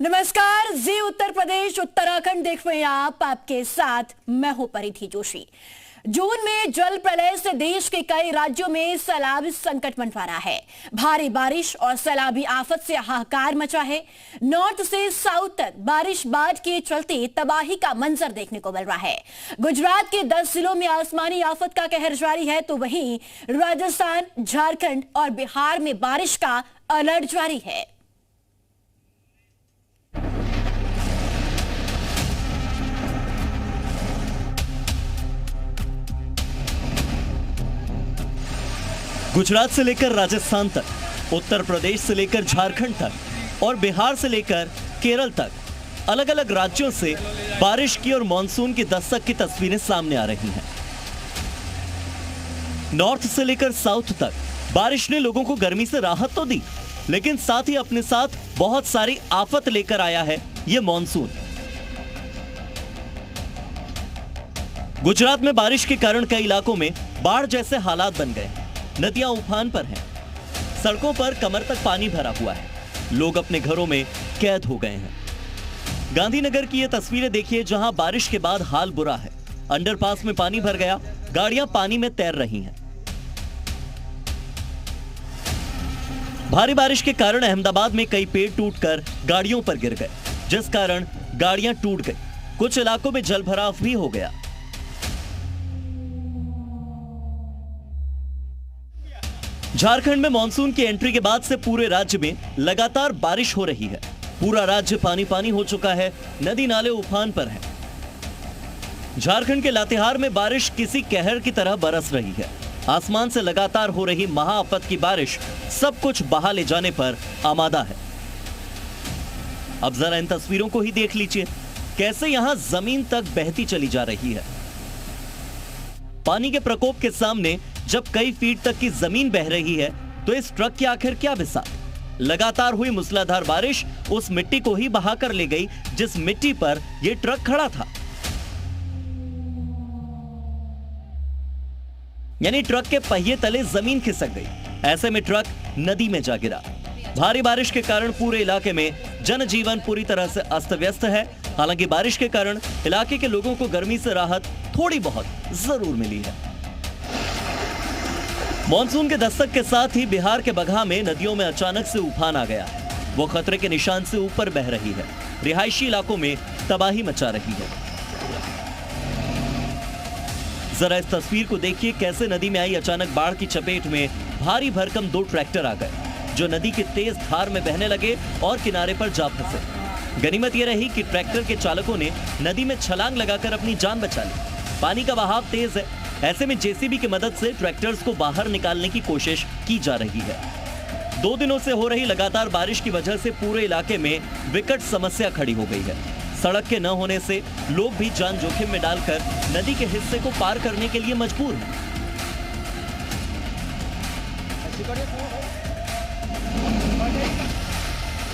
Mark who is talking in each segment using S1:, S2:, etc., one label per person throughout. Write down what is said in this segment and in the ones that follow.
S1: नमस्कार, जी उत्तर प्रदेश उत्तराखंड देख रहे हैं आप। आपके साथ मैं हूं परिधि जोशी। जून में जल प्रलय से देश के कई राज्यों में सैलाब संकट मंडरा रहा है। भारी बारिश और सैलाबी आफत से हाहाकार मचा है। नॉर्थ से साउथ तक बारिश बाढ़ के चलते तबाही का मंजर देखने को मिल रहा है। गुजरात के 10 जिलों में आसमानी आफत का कहर जारी है, तो वहीं राजस्थान, झारखंड और बिहार में बारिश का अलर्ट जारी है।
S2: गुजरात से लेकर राजस्थान तक, उत्तर प्रदेश से लेकर झारखंड तक और बिहार से लेकर केरल तक अलग अलग राज्यों से बारिश की और मानसून की दस्तक की तस्वीरें सामने आ रही हैं। नॉर्थ से लेकर साउथ तक बारिश ने लोगों को गर्मी से राहत तो दी, लेकिन साथ ही अपने साथ बहुत सारी आफत लेकर आया है यह मानसून। गुजरात में बारिश के कारण कई इलाकों में बाढ़ जैसे हालात बन गए। नदियां उफान पर हैं, सड़कों पर कमर तक पानी भरा हुआ है, लोग अपने घरों में कैद हो गए हैं। गांधीनगर की ये तस्वीरें देखिए, जहां बारिश के बाद हाल बुरा है। अंडरपास में पानी भर गया, गाड़ियां पानी में तैर रही हैं। भारी बारिश के कारण अहमदाबाद में कई पेड़ टूटकर गाड़ियों पर गिर गए, जिस कारण गाड़ियां टूट गई। कुछ इलाकों में जलभराव भी हो गया। झारखंड में मानसून की एंट्री के बाद से पूरे राज्य में लगातार बारिश हो रही है। पूरा राज्य पानी पानी हो चुका है, नदी नाले उफान पर हैं। झारखंड के लातेहार में बारिश किसी कहर की तरह बरस रही है। आसमान से लगातार हो रही महाआफत की बारिश सब कुछ बहा ले जाने पर आमादा है। अब जरा इन तस्वीरों को ही देख लीजिए, कैसे यहां जमीन तक बहती चली जा रही है। पानी के प्रकोप के सामने जब कई फीट तक की जमीन बह रही है, तो इस ट्रक की आखिर क्या बिसात। लगातार हुई मूसलाधार बारिश उस मिट्टी को ही बहा कर ले गई जिस मिट्टी पर यह ट्रक खड़ा था। यानी ट्रक के पहिए तले जमीन खिसक गई। ऐसे में ट्रक नदी में जा गिरा। भारी बारिश के कारण पूरे इलाके में जनजीवन पूरी तरह से अस्त व्यस्त है। हालांकि बारिश के कारण इलाके के लोगों को गर्मी से राहत थोड़ी बहुत जरूर मिली है। मानसून के दस्तक के साथ ही बिहार के बगहा में नदियों में अचानक से उफान आ गया। वो खतरे के निशान से ऊपर बह रही है। रिहायशी इलाकों में तबाही मचा रही है। जरा इस तस्वीर को देखिए, कैसे नदी में आई अचानक बाढ़ की चपेट में भारी भरकम 2 ट्रैक्टर आ गए, जो नदी के तेज धार में बहने लगे और किनारे पर जा फंसे। गनीमत यह रही कि ट्रैक्टर के चालकों ने नदी में छलांग लगाकर अपनी जान बचा ली। पानी का बहाव तेज है, ऐसे में जेसीबी की मदद से ट्रैक्टर्स को बाहर निकालने की कोशिश की जा रही है। 2 दिनों से हो रही लगातार बारिश की वजह से पूरे इलाके में विकट समस्या खड़ी हो गई है। सड़क के न होने से लोग भी जान जोखिम में डालकर नदी के हिस्से को पार करने के लिए मजबूर हैं।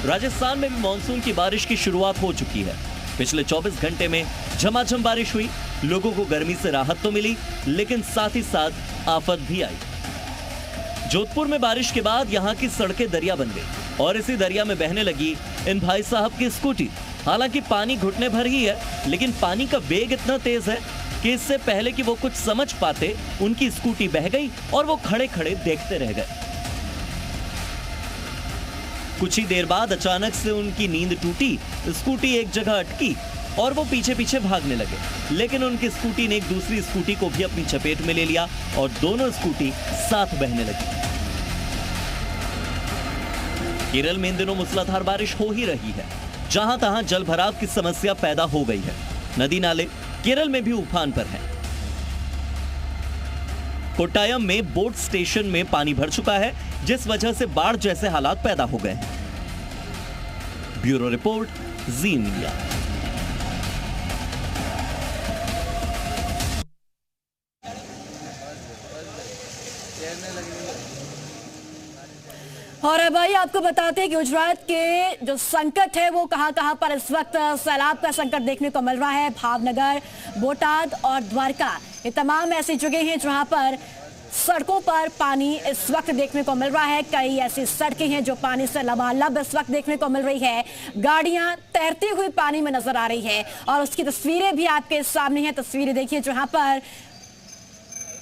S2: राजस्थान में भी मानसून की बारिश की शुरुआत हो चुकी है। पिछले 24 घंटे में झमाझम बारिश हुई। लोगों को गर्मी से राहत तो मिली, लेकिन साथ ही साथ आफत भी आई। जोधपुर में बारिश के बाद यहां की सड़कें दरिया बन गई और इसी दरिया में बहने लगी इन भाई साहब की स्कूटी। हालांकि पानी घुटने भर ही है, लेकिन पानी का वेग इतना तेज है कि इससे पहले कि वो कुछ समझ पाते, उनकी स्कूटी बह गई और वो खड़े खड़े देखते रह गए। कुछ ही देर बाद अचानक से उनकी नींद टूटी, स्कूटी एक जगह अटकी और वो पीछे पीछे भागने लगे। लेकिन उनकी स्कूटी ने एक दूसरी स्कूटी को भी अपनी चपेट में ले लिया और दोनों स्कूटी साथ बहने लगी। केरल में इन दिनों मूसलाधार बारिश हो ही रही है। जहां तहां जलभराव की समस्या पैदा हो गई है। नदी नाले केरल में भी उफान पर हैं। कोट्टायम में बोट स्टेशन में पानी भर चुका है, जिस वजह से बाढ़ जैसे हालात पैदा हो गए हैं। ब्यूरो रिपोर्ट, जी इंडिया।
S1: और अब भाई आपको बताते हैं कि गुजरात के जो संकट है वो कहां पर इस वक्त सैलाब का संकट देखने को मिल रहा है। भावनगर, बोटाद और द्वारका, ये तमाम ऐसी जगह हैं जहां पर सड़कों पर पानी इस वक्त देखने को मिल रहा है। कई ऐसी सड़कें हैं जो पानी से लबालब इस वक्त देखने को मिल रही है। गाड़ियां तैरती हुई पानी में नजर आ रही है और उसकी तस्वीरें भी आपके सामने हैं। तस्वीरें देखिए जहां पर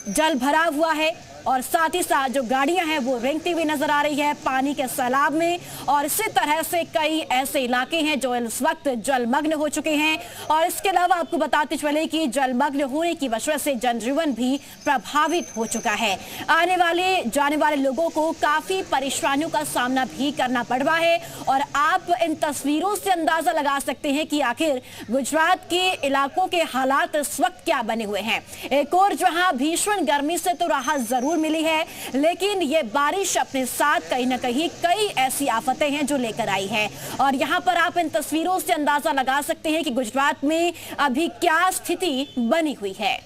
S1: जल भरा हुआ है और साथ ही साथ जो गाड़ियां हैं वो रेंगती हुई नजर आ रही है पानी के सैलाब में। और इसी तरह से कई ऐसे इलाके हैं जो इस वक्त जलमग्न हो चुके हैं। और इसके अलावा आपको बताते चले कि जलमग्न होने की वजह से जनजीवन भी प्रभावित हो चुका है। आने वाले जाने वाले लोगों को काफी परेशानियों का सामना भी करना पड़ रहा है। और आप इन तस्वीरों से अंदाजा लगा सकते हैं कि आखिर गुजरात के इलाकों के हालात इस वक्त क्या बने हुए हैं। एक और जहां भीषण गर्मी से तो राहत जरूर मिली है, लेकिन ये बारिश अपने साथ कहीं ना कहीं कई ऐसी आफतें हैं जो लेकर आई है। और यहां पर आप इन तस्वीरों से अंदाजा लगा सकते हैं कि गुजरात में अभी क्या स्थिति बनी हुई है।